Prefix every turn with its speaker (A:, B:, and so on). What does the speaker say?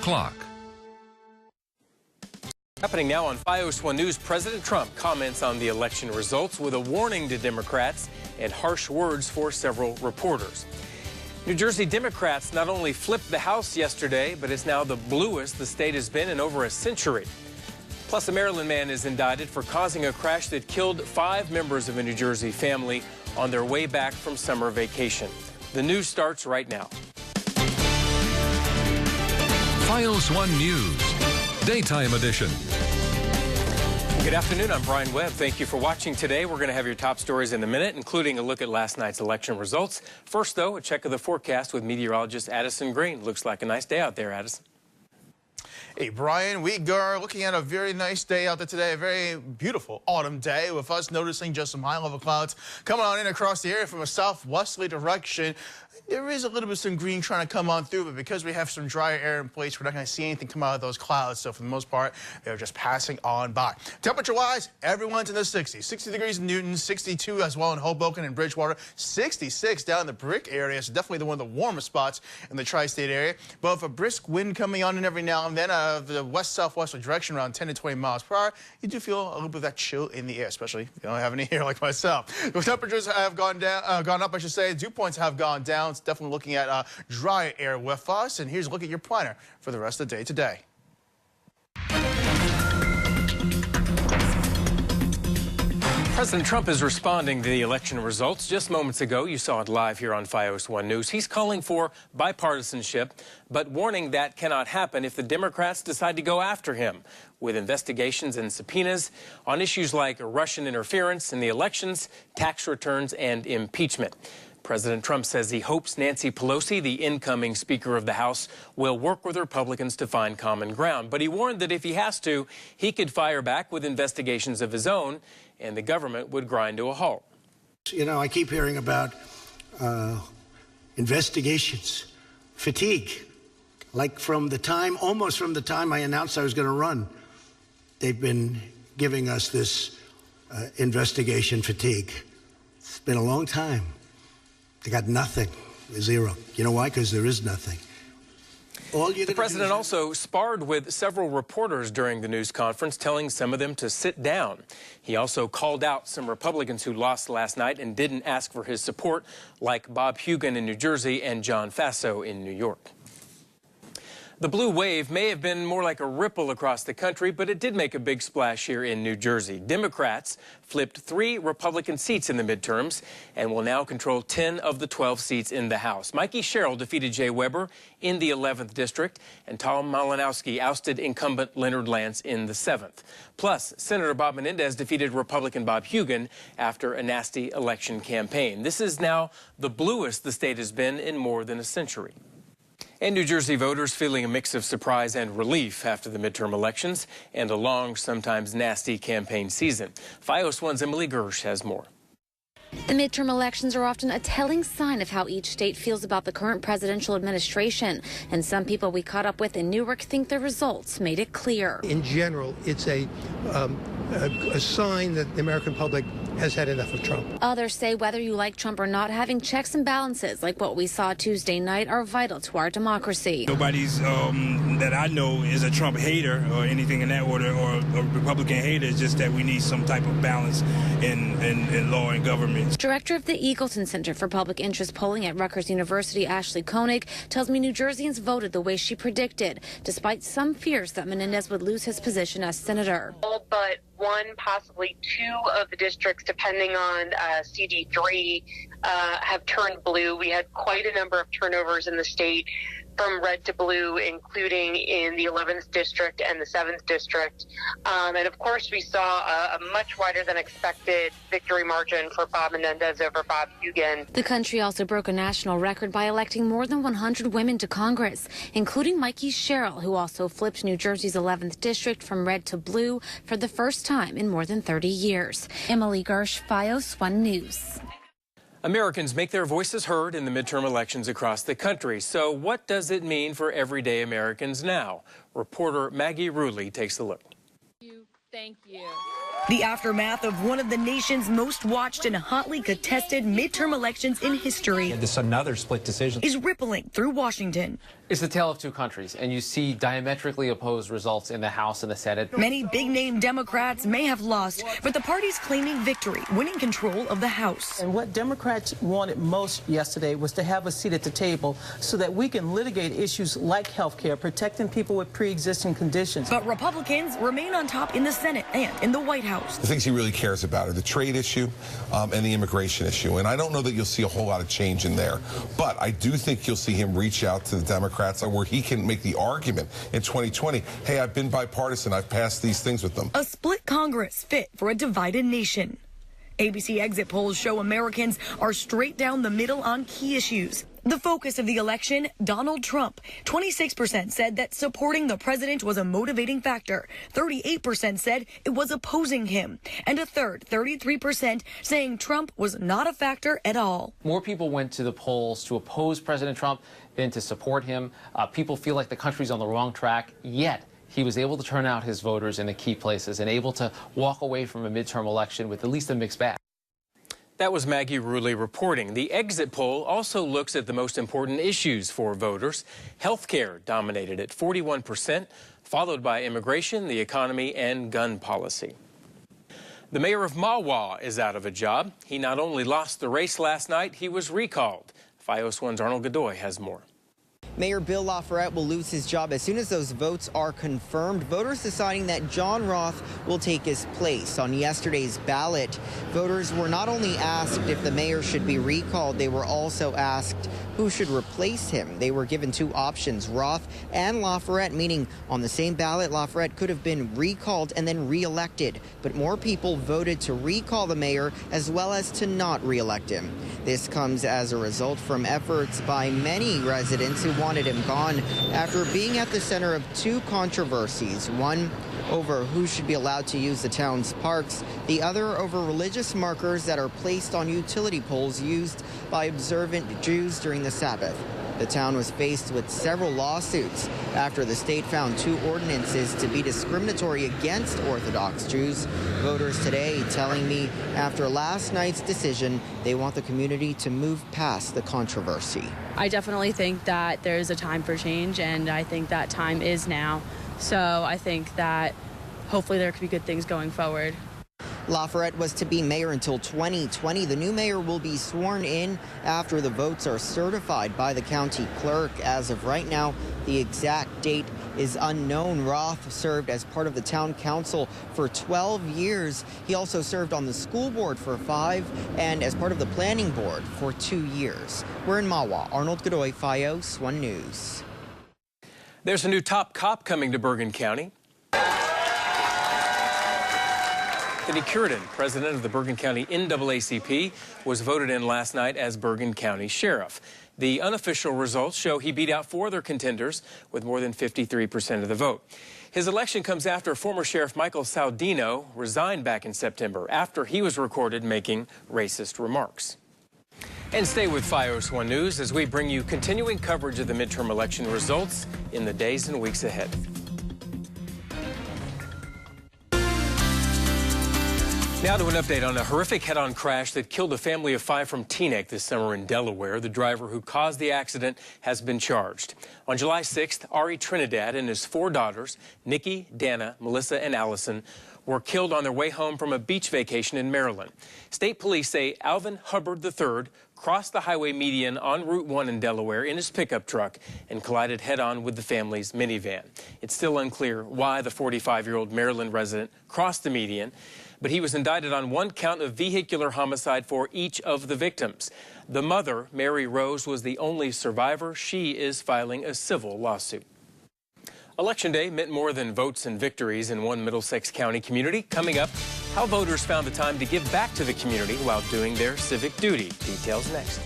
A: o'clock.
B: Happening now on FiOS 1 News, President Trump comments on the election results with a warning to Democrats and harsh words for several reporters. New Jersey Democrats not only flipped the House yesterday, but it's now the bluest the state has been in over a century. Plus, a Maryland man is indicted for causing a crash that killed 5 members of a New Jersey family on their way back from summer vacation. The news starts right now.
A: FiOS 1 News, Daytime Edition.
B: Good afternoon, I'm Brian Webb. Thank you for watching today. We're going to have your top stories in a minute, including a look at last night's election results. First, though, a check of the forecast with meteorologist Addison Green. Looks like a nice day out there, Addison.
C: Hey, Brian, we are looking at a very nice day out there today, a very beautiful autumn day with us noticing just some high-level clouds coming on in across the area from a southwesterly direction. There is a little bit of some green trying to come on through, but because we have some drier air in place, we're not going to see anything come out of those clouds. So for the most part, they're just passing on by. Temperature-wise, everyone's in the 60s. 60 degrees in Newton, 62 as well in Hoboken and Bridgewater, 66 down in the Brick area. So definitely one of the warmest spots in the tri-state area. But with a brisk wind coming on in every now and then, the west-southwestern direction around 10 to 20 miles per hour, you do feel a little bit of that chill in the air, especially if you don't have any hair like myself. The temperatures have gone up, I should say. Dew points have gone down. It's definitely looking at dry air with us. And here's a look at your planner for the rest of the day today.
B: President Trump is responding to the election results. Just moments ago, you saw it live here on FiOS 1 News. He's calling for bipartisanship, but warning that cannot happen if the Democrats decide to go after him with investigations and subpoenas on issues like Russian interference in the elections, tax returns, and impeachment. President Trump says he hopes Nancy Pelosi, the incoming Speaker of the House, will work with Republicans to find common ground. But he warned that if he has to, he could fire back with investigations of his own, and the government would grind to a halt.
D: You know, I keep hearing about investigations, fatigue. Like almost from the time I announced I was going to run, they've been giving us this investigation fatigue. It's been a long time. They got nothing, zero. You know why? Because there is nothing.
B: The president also sparred with several reporters during the news conference, telling some of them to sit down. He also called out some Republicans who lost last night and didn't ask for his support, like Bob Hugin in New Jersey and John Faso in New York. The blue wave may have been more like a ripple across the country, but it did make a big splash here in New Jersey. Democrats flipped 3 Republican seats in the midterms and will now control 10 of the 12 seats in the House. Mikey Sherrill defeated Jay Weber in the 11th district, and Tom Malinowski ousted incumbent Leonard Lance in the 7th. Plus, Senator Bob Menendez defeated Republican Bob Hugin after a nasty election campaign. This is now the bluest the state has been in more than a century. And New Jersey voters feeling a mix of surprise and relief after the midterm elections and a long, sometimes nasty campaign season. FiOS 1's Emily Gersh has more.
E: The midterm elections are often a telling sign of how each state feels about the current presidential administration. And some people we caught up with in Newark think the results made it clear.
F: In general, it's a sign that the American public has had enough of Trump.
E: Others say whether you like Trump or not, having checks and balances like what we saw Tuesday night are vital to our democracy.
G: Nobody's that I know is a Trump hater or anything in that order, or a Republican hater. It's just that we need some type of balance in law and government.
E: Director of the Eagleton Center for Public Interest Polling at Rutgers University, Ashley Koenig, tells me New Jerseyans voted the way she predicted, despite some fears that Menendez would lose his position as senator.
H: All but 1, possibly 2 of the districts, depending on CD3, have turned blue. We had quite a number of turnovers in the state from red to blue, including in the 11th district and the 7th district. And of course, we saw a much wider than expected victory margin for Bob Menendez over Bob Hugin.
E: The country also broke a national record by electing more than 100 women to Congress, including Mikey Sherrill, who also flipped New Jersey's 11th district from red to blue for the first time in more than 30 years. Emily Gersh, FiOS 1 News.
B: Americans make their voices heard in the midterm elections across the country. So what does it mean for everyday Americans now? Reporter Maggie Rulli takes a look.
I: Thank you.
J: The aftermath of one of the nation's most watched and hotly contested midterm elections in history.
K: This another split decision
J: is rippling through Washington.
L: It's the tale of two countries, and you see diametrically opposed results in the House and the Senate.
J: Many big-name Democrats may have lost, but the party's claiming victory, winning control of the House.
M: And what Democrats wanted most yesterday was to have a seat at the table so that we can litigate issues like health care, protecting people with pre-existing conditions.
J: But Republicans remain on top in the Senate and in the White House.
N: The things he really cares about are the trade issue and the immigration issue. And I don't know that you'll see a whole lot of change in there. But I do think you'll see him reach out to the Democrats where he can make the argument in 2020, hey, I've been bipartisan, I've passed these things with them.
J: A split Congress fit for a divided nation. ABC exit polls show Americans are straight down the middle on key issues. The focus of the election, Donald Trump. 26% said that supporting the president was a motivating factor. 38% said it was opposing him. And a third, 33%, saying Trump was not a factor at all.
L: More people went to the polls to oppose President Trump than to support him. People feel like the country's on the wrong track, yet he was able to turn out his voters in the key places and able to walk away from a midterm election with at least a mixed bag.
B: That was Maggie Rulli reporting. The exit poll also looks at the most important issues for voters. Health care dominated at 41%, followed by immigration, the economy, and gun policy. The mayor of Mahwah is out of a job. He not only lost the race last night, he was recalled. FiOS 1's Arnold Godoy has more.
O: Mayor Bill LaFayette will lose his job as soon as those votes are confirmed. Voters deciding that John Roth will take his place. On yesterday's ballot, voters were not only asked if the mayor should be recalled, they were also asked who should replace him. They were given two options, Roth and LaFayette, meaning on the same ballot, LaFayette could have been recalled and then reelected. But more people voted to recall the mayor as well as to not reelect him. This comes as a result from efforts by many residents who wanted him gone after being at the center of two controversies, one over who should be allowed to use the town's parks, the other over religious markers that are placed on utility poles used by observant Jews during the Sabbath. The town was faced with several lawsuits after the state found two ordinances to be discriminatory against Orthodox Jews. Voters today telling me after last night's decision, they want the community to move past the controversy.
I: I definitely think that there's a time for change, and I think that time is now. So I think that hopefully there could be good things going forward.
O: LaFayette was to be mayor until 2020. The new mayor will be sworn in after the votes are certified by the county clerk. As of right now, the exact date is unknown. Roth served as part of the town council for 12 years. He also served on the school board for 5 and as part of the planning board for 2 years. We're in Mahwah. Arnold Godoy, FiOS 1 News.
B: There's a new top cop coming to Bergen County. Anthony Curtin, president of the Bergen County NAACP, was voted in last night as Bergen County Sheriff. The unofficial results show he beat out 4 other contenders with more than 53% of the vote. His election comes after former Sheriff Michael Saudino resigned back in September after he was recorded making racist remarks. And stay with FiOS 1 News as we bring you continuing coverage of the midterm election results in the days and weeks ahead. Now to an update on a horrific head-on crash that killed a family of 5 from Teaneck this summer in Delaware. The driver who caused the accident has been charged. On July 6th, Ari Trinidad and his 4 daughters, Nikki, Dana, Melissa, and Allison, were killed on their way home from a beach vacation in Maryland. State police say Alvin Hubbard III crossed the highway median on Route 1 in Delaware in his pickup truck and collided head-on with the family's minivan. It's still unclear why the 45-year-old Maryland resident crossed the median, but he was indicted on 1 count of vehicular homicide for each of the victims. The mother, Mary Rose, was the only survivor. She is filing a civil lawsuit. Election day meant more than votes and victories in one Middlesex County community. Coming up, how voters found the time to give back to the community while doing their civic duty. Details next.